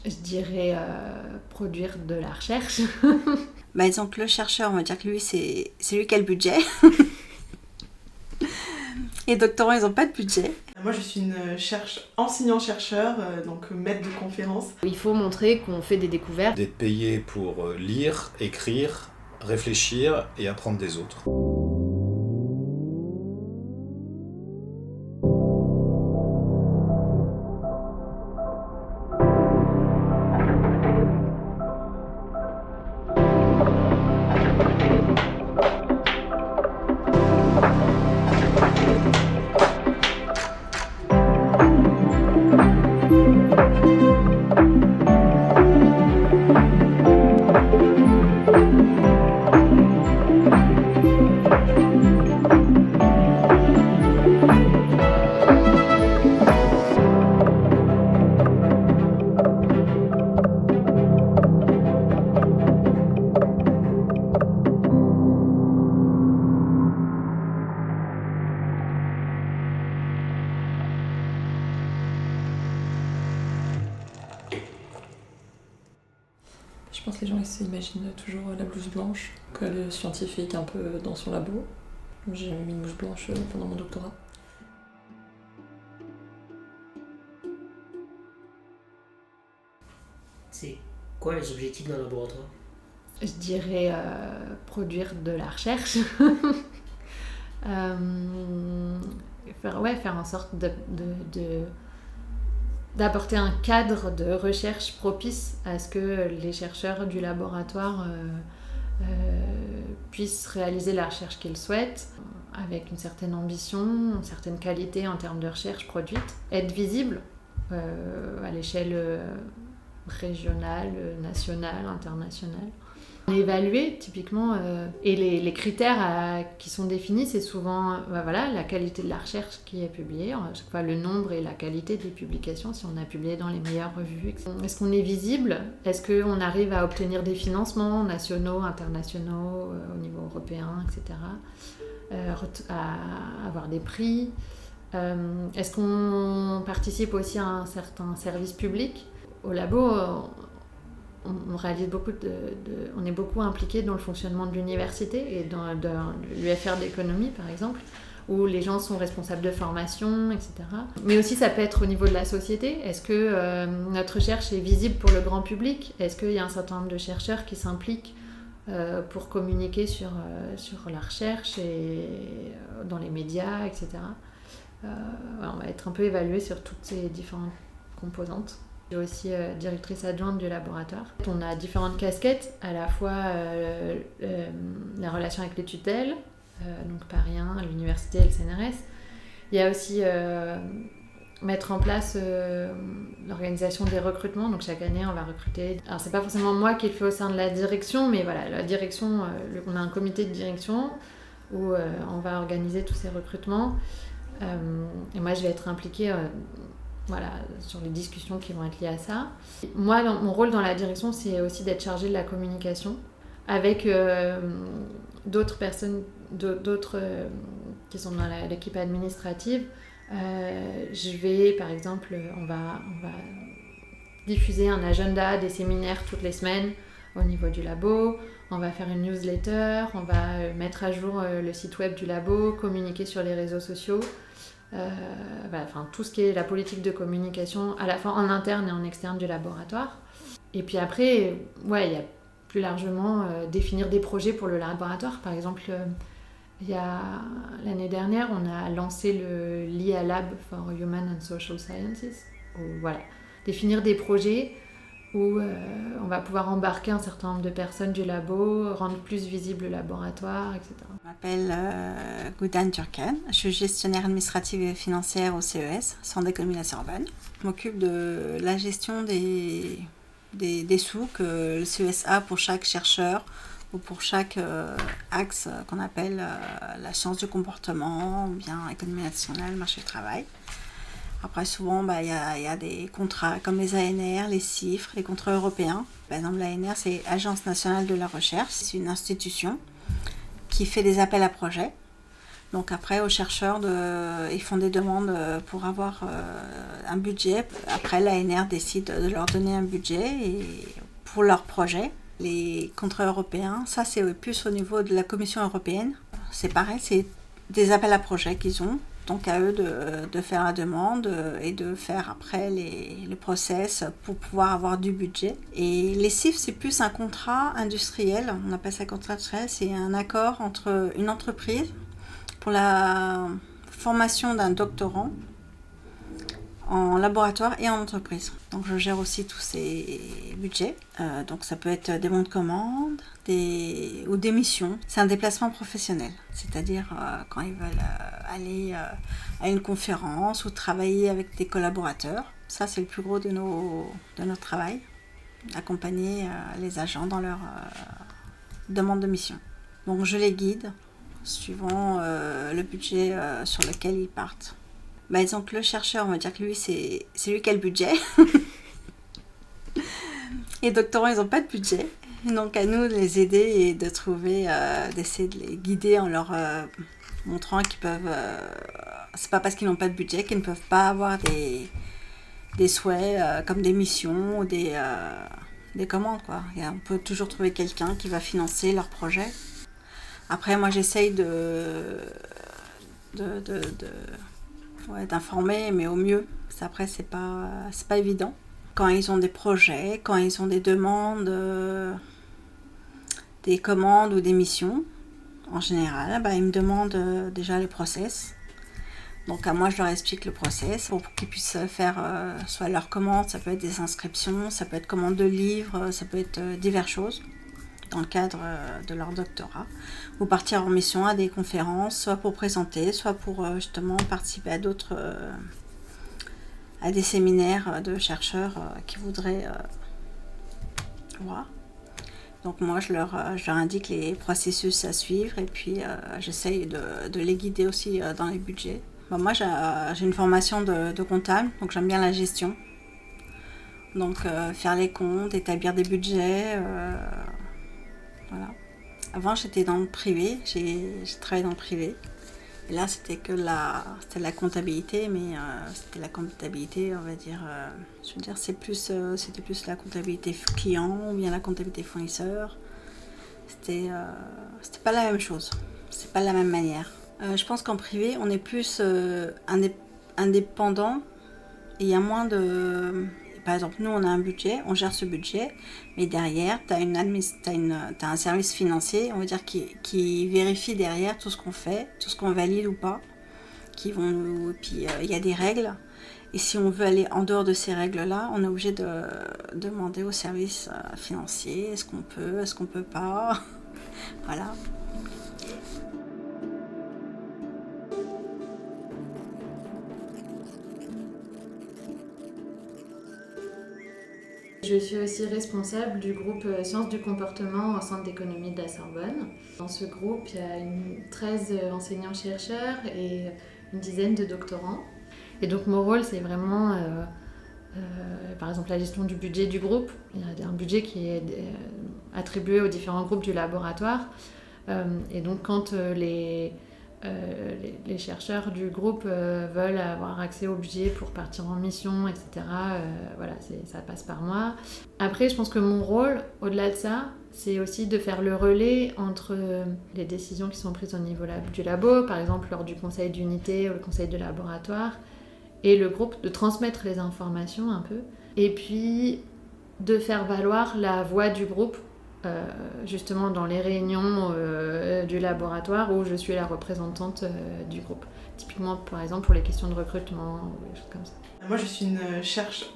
Je dirais produire de la recherche. Disons que le chercheur, on va dire que lui, c'est lui qui a le budget. Les doctorants, ils n'ont pas de budget. Moi, je suis une enseignant-chercheur, donc maître de conférence. Il faut montrer qu'on fait des découvertes. D'être payé pour lire, écrire, réfléchir et apprendre des autres. Je pense que les gens ils s'imaginent toujours la blouse blanche, que le scientifique un peu dans son labo. J'ai mis une blouse blanche pendant mon doctorat. C'est quoi les objectifs d'un laboratoire? Je dirais produire de la recherche. Faire en sorte d'apporter un cadre de recherche propice à ce que les chercheurs du laboratoire puissent réaliser la recherche qu'ils souhaitent, avec une certaine ambition, une certaine qualité en termes de recherche produite, être visible à l'échelle régionale, nationale, internationale. Évaluer typiquement, et les critères qui sont définis, c'est souvent la qualité de la recherche qui est publiée, à chaque fois le nombre et la qualité des publications, si on a publié dans les meilleures revues. Est-ce qu'on est visible? Est-ce qu'on arrive à obtenir des financements nationaux, internationaux, au niveau européen, etc. À avoir des prix? Est-ce qu'on participe aussi à un certain service public? Au labo, on réalise on est beaucoup impliqué dans le fonctionnement de l'université et dans l'UFR d'économie par exemple, où les gens sont responsables de formation, etc. Mais aussi ça peut être au niveau de la société. Est-ce que notre recherche est visible pour le grand public? Est-ce qu'il y a un certain nombre de chercheurs qui s'impliquent pour communiquer sur la recherche et dans les médias, etc. On va être un peu évalué sur toutes ces différentes composantes. Je suis aussi directrice adjointe du laboratoire. On a différentes casquettes, à la fois la relation avec les tutelles, donc Paris 1, l'université et le CNRS. Il y a aussi mettre en place l'organisation des recrutements. Donc chaque année, on va recruter. Alors c'est pas forcément moi qui le fais au sein de la direction, mais voilà, la direction, on a un comité de direction où on va organiser tous ces recrutements. Et moi, je vais être impliquée sur les discussions qui vont être liées à ça. Moi, mon rôle dans la direction, c'est aussi d'être chargée de la communication avec d'autres personnes, qui sont dans l'équipe administrative. Je vais, par exemple, on va diffuser un agenda des séminaires toutes les semaines au niveau du labo. On va faire une newsletter, on va mettre à jour le site web du labo, communiquer sur les réseaux sociaux. Tout ce qui est la politique de communication à la fois en interne et en externe du laboratoire. Et puis après, il y a plus largement définir des projets pour le laboratoire. Par exemple, l'année dernière, on a lancé le LIA Lab for Human and Social Sciences. Définir des projets où on va pouvoir embarquer un certain nombre de personnes du labo, rendre plus visible le laboratoire, etc. Je m'appelle Goudan Turkan, je suis gestionnaire administrative et financière au CES, Centre d'économie de la Sorbonne. Je m'occupe de la gestion des sous que le CES a pour chaque chercheur ou pour chaque axe qu'on appelle la science du comportement ou bien économie nationale, marché du travail. Après, souvent, y a des contrats comme les ANR, les CIFRE, les contrats européens. Par exemple, l'ANR, c'est Agence nationale de la recherche. C'est une institution qui fait des appels à projets Donc après, aux chercheurs, ils font des demandes pour avoir un budget. Après, l'ANR décide de leur donner un budget pour leur projet. Les contrats européens, ça c'est plus au niveau de la Commission européenne. C'est pareil, c'est des appels à projets qu'ils ont. Donc à eux de faire la demande et de faire après le process pour pouvoir avoir du budget. Et les CIF, c'est plus un contrat industriel, on appelle ça contrat industriel, c'est un accord entre une entreprise pour la formation d'un doctorant en laboratoire et en entreprise. Donc je gère aussi tous ces budgets. Donc ça peut être des bons de commande ou des missions. C'est un déplacement professionnel. C'est-à-dire quand ils veulent aller à une conférence ou travailler avec des collaborateurs. Ça c'est le plus gros de notre travail. Accompagner les agents dans leur demande de mission. Donc je les guide suivant le budget sur lequel ils partent. Bah, disons que le chercheur, on va dire que lui, c'est lui qui a le budget. Les doctorants, ils n'ont pas de budget. Donc à nous de les aider et de trouver, d'essayer de les guider en leur montrant qu'ils peuvent... c'est pas parce qu'ils n'ont pas de budget qu'ils ne peuvent pas avoir des souhaits comme des missions ou des commandes, quoi. Et on peut toujours trouver quelqu'un qui va financer leur projet. Après, moi, j'essaye d'informer, mais au mieux. Après, c'est pas évident. Quand ils ont des projets, quand ils ont des demandes, des commandes ou des missions, en général, ils me demandent déjà les process. Donc, moi, je leur explique le process pour qu'ils puissent faire soit leurs commandes, ça peut être des inscriptions, ça peut être commande de livres, ça peut être diverses choses dans le cadre de leur doctorat, ou partir en mission à des conférences, soit pour présenter, soit pour justement participer à d'autres, à des séminaires de chercheurs qui voudraient voir. Donc moi, je leur indique les processus à suivre et puis j'essaye de les guider aussi dans les budgets. Moi, j'ai une formation de comptable, donc j'aime bien la gestion. Donc faire les comptes, établir des budgets... Voilà. Avant, j'étais dans le privé, j'ai travaillé dans le privé. Et là, c'était la comptabilité, mais c'était la comptabilité, on va dire, c'était plus la comptabilité client ou bien la comptabilité fournisseur. C'était pas la même chose, c'est pas la même manière. Je pense qu'en privé, on est plus indépendant et il y a moins de... Par exemple, nous, on a un budget, on gère ce budget, mais derrière, tu as un service financier, on va dire, qui vérifie derrière tout ce qu'on fait, tout ce qu'on valide ou pas. Puis, il y a des règles. Et si on veut aller en dehors de ces règles-là, on est obligé de demander au service financier, est-ce qu'on peut pas. Voilà. Je suis aussi responsable du groupe Sciences du comportement au Centre d'économie de la Sorbonne. Dans ce groupe, il y a 13 enseignants-chercheurs et une dizaine de doctorants. Et donc mon rôle, c'est vraiment, par exemple, la gestion du budget du groupe. Il y a un budget qui est attribué aux différents groupes du laboratoire. Et donc quand les chercheurs du groupe veulent avoir accès au budget pour partir en mission, etc. Voilà, ça passe par moi. Après, je pense que mon rôle, au-delà de ça, c'est aussi de faire le relais entre les décisions qui sont prises au niveau du labo, par exemple lors du conseil d'unité ou le conseil de laboratoire, et le groupe, de transmettre les informations un peu, et puis de faire valoir la voix du groupe justement dans les réunions du laboratoire où je suis la représentante du groupe. Typiquement, par exemple, pour les questions de recrutement ou des choses comme ça. Moi, je suis une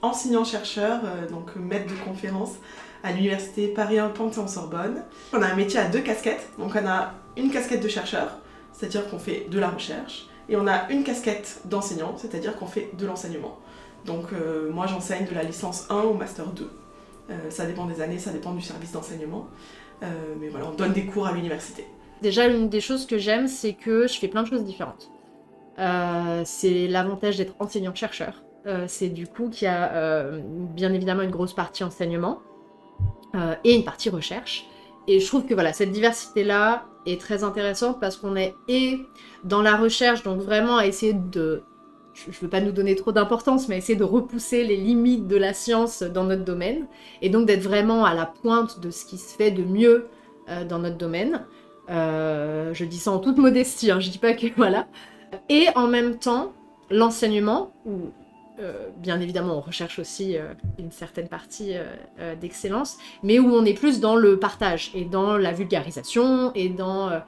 enseignant-chercheur, donc maître de conférence à l'université Paris 1 Panthéon-Sorbonne. On a un métier à 2 casquettes. Donc on a une casquette de chercheur, c'est-à-dire qu'on fait de la recherche, et on a une casquette d'enseignant, c'est-à-dire qu'on fait de l'enseignement. Donc moi, j'enseigne de la licence 1 au master 2. Ça dépend des années, ça dépend du service d'enseignement. Mais voilà, on donne des cours à l'université. Déjà, l'une des choses que j'aime, c'est que je fais plein de choses différentes. C'est l'avantage d'être enseignant-chercheur. C'est du coup qu'il y a bien évidemment une grosse partie enseignement et une partie recherche. Et je trouve que voilà, cette diversité-là est très intéressante parce qu'on est dans la recherche, donc vraiment à essayer de... Je ne veux pas nous donner trop d'importance, mais essayer de repousser les limites de la science dans notre domaine, et donc d'être vraiment à la pointe de ce qui se fait de mieux dans notre domaine. Je dis ça en toute modestie, hein, je dis pas que voilà. Et en même temps, l'enseignement, où bien évidemment on recherche aussi une certaine partie d'excellence, mais où on est plus dans le partage et dans la vulgarisation et dans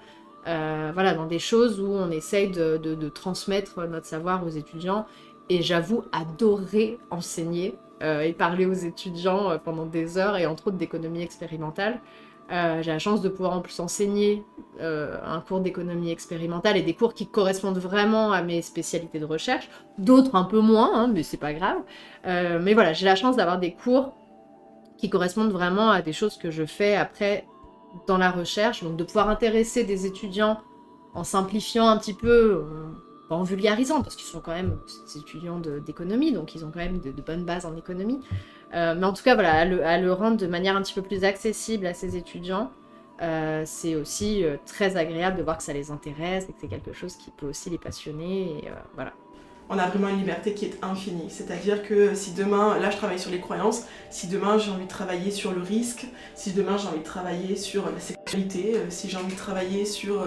dans des choses où on essaye de transmettre notre savoir aux étudiants. Et j'avoue adorer enseigner et parler aux étudiants pendant des heures, et entre autres d'économie expérimentale. J'ai la chance de pouvoir en plus enseigner un cours d'économie expérimentale et des cours qui correspondent vraiment à mes spécialités de recherche, d'autres un peu moins, hein, mais c'est pas grave. Mais voilà, j'ai la chance d'avoir des cours qui correspondent vraiment à des choses que je fais après dans la recherche, donc de pouvoir intéresser des étudiants en simplifiant un petit peu, pas en vulgarisant, parce qu'ils sont quand même des étudiants d'économie, donc ils ont quand même de bonnes bases en économie. Mais en tout cas, voilà, à le rendre de manière un petit peu plus accessible à ces étudiants, c'est aussi très agréable de voir que ça les intéresse et que c'est quelque chose qui peut aussi les passionner. Et, voilà. On a vraiment une liberté qui est infinie. C'est-à-dire que si demain, là je travaille sur les croyances, si demain j'ai envie de travailler sur le risque, si demain j'ai envie de travailler sur la sexualité, si j'ai envie de travailler sur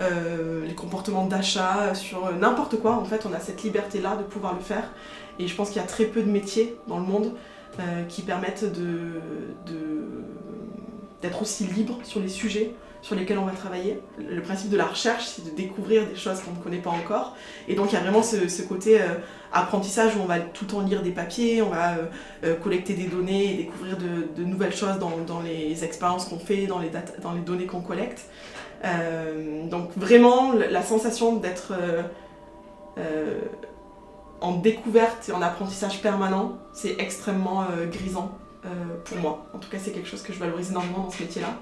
les comportements d'achat, sur n'importe quoi, en fait on a cette liberté-là de pouvoir le faire. Et je pense qu'il y a très peu de métiers dans le monde qui permettent d'être aussi libre sur les sujets sur lesquels on va travailler. Le principe de la recherche, c'est de découvrir des choses qu'on ne connaît pas encore. Et donc il y a vraiment ce côté apprentissage où on va tout le temps lire des papiers, on va collecter des données et découvrir de nouvelles choses dans les expériences qu'on fait, dans les données qu'on collecte. Donc vraiment, la sensation d'être en découverte et en apprentissage permanent, c'est extrêmement grisant pour moi. En tout cas, c'est quelque chose que je valorise énormément dans ce métier-là.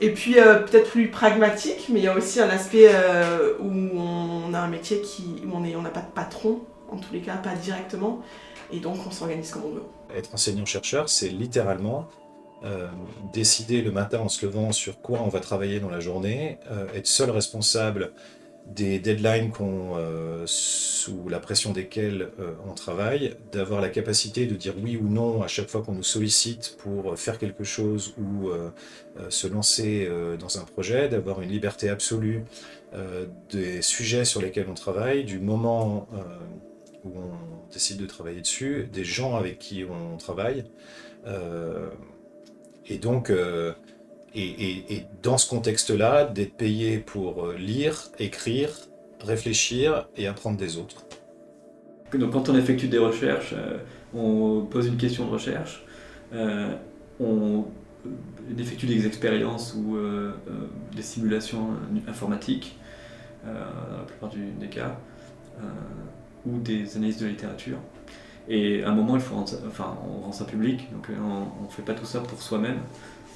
Et puis peut-être plus pragmatique, mais il y a aussi un aspect où on a un métier où on n'a pas de patron, en tous les cas pas directement, et donc on s'organise comme on veut. Être enseignant-chercheur, c'est littéralement décider le matin en se levant sur quoi on va travailler dans la journée, être seul responsable des deadlines sous la pression desquelles on travaille, d'avoir la capacité de dire oui ou non à chaque fois qu'on nous sollicite pour faire quelque chose ou se lancer dans un projet, d'avoir une liberté absolue des sujets sur lesquels on travaille, du moment où on décide de travailler dessus, des gens avec qui on travaille. Et donc... Et dans ce contexte-là, d'être payé pour lire, écrire, réfléchir et apprendre des autres. Donc quand on effectue des recherches, on pose une question de recherche, on effectue des expériences ou des simulations informatiques, dans la plupart des cas, ou des analyses de littérature. Et à un moment, on rend ça public, donc on ne fait pas tout ça pour soi-même.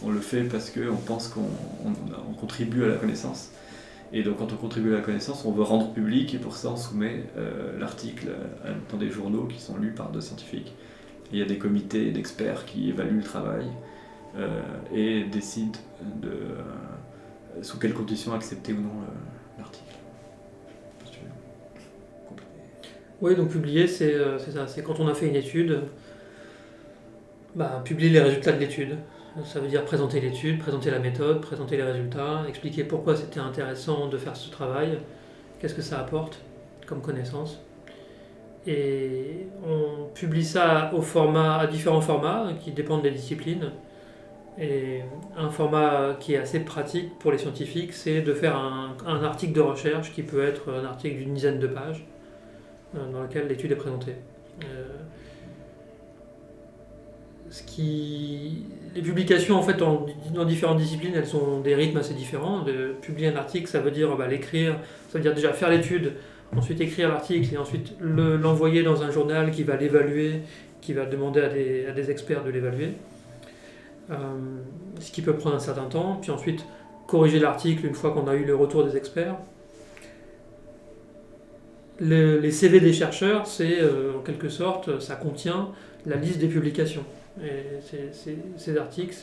On le fait parce qu'on pense qu'on contribue à la connaissance. Et donc quand on contribue à la connaissance, on veut rendre public, et pour ça on soumet l'article dans des journaux qui sont lus par d'autres scientifiques. Et il y a des comités d'experts qui évaluent le travail et décident sous quelles conditions accepter ou non l'article. Oui, donc publier, c'est ça. C'est quand on a fait une étude, publier les résultats de l'étude. Ça veut dire présenter l'étude, présenter la méthode, présenter les résultats, expliquer pourquoi c'était intéressant de faire ce travail, qu'est-ce que ça apporte comme connaissance. Et on publie ça à différents formats qui dépendent des disciplines. Et un format qui est assez pratique pour les scientifiques, c'est de faire un article de recherche qui peut être un article d'une dizaine de pages dans lequel l'étude est présentée. Les publications en fait dans différentes disciplines, elles ont des rythmes assez différents. De publier un article, ça veut dire l'écrire, ça veut dire déjà faire l'étude, ensuite écrire l'article et ensuite l'envoyer dans un journal qui va l'évaluer, qui va demander à des experts de l'évaluer, ce qui peut prendre un certain temps, puis ensuite corriger l'article une fois qu'on a eu le retour des experts. Les CV des chercheurs, c'est en quelque sorte, ça contient la liste des publications. Et ces articles,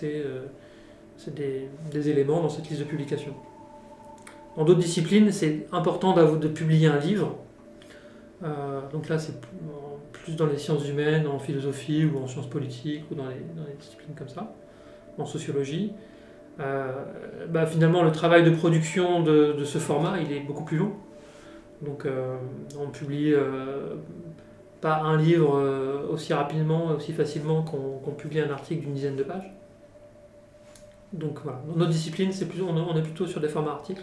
C'est des éléments dans cette liste de publication. Dans d'autres disciplines, c'est important de publier un livre. Donc là, c'est plus dans les sciences humaines, en philosophie ou en sciences politiques ou dans les disciplines comme ça, en sociologie. Finalement, le travail de production de ce format, il est beaucoup plus long. Donc on publie pas un livre aussi rapidement, aussi facilement qu'on publie un article d'une dizaine de pages. Donc voilà, dans notre discipline, on est plutôt sur des formats articles.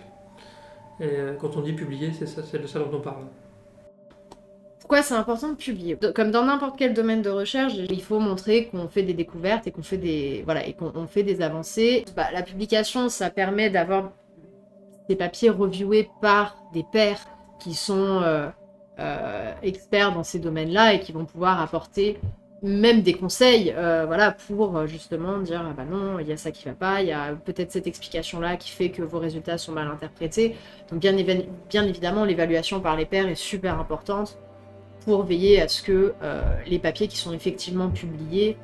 Et quand on dit publier, c'est de ça dont on parle. Pourquoi c'est important de publier ? Comme dans n'importe quel domaine de recherche, il faut montrer qu'on fait des découvertes et qu'on fait des avancées. La publication, ça permet d'avoir des papiers reviewés par des pairs qui sont experts dans ces domaines-là et qui vont pouvoir apporter même des conseils pour justement dire ah bah non, il y a ça qui va pas, il y a peut-être cette explication-là qui fait que vos résultats sont mal interprétés. Donc bien évidemment, l'évaluation par les pairs est super importante pour veiller à ce que les papiers qui sont effectivement publiés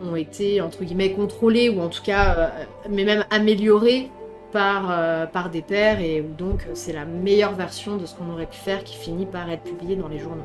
ont été, entre guillemets, contrôlés ou en tout cas, mais même améliorés par des pairs et où donc c'est la meilleure version de ce qu'on aurait pu faire qui finit par être publié dans les journaux.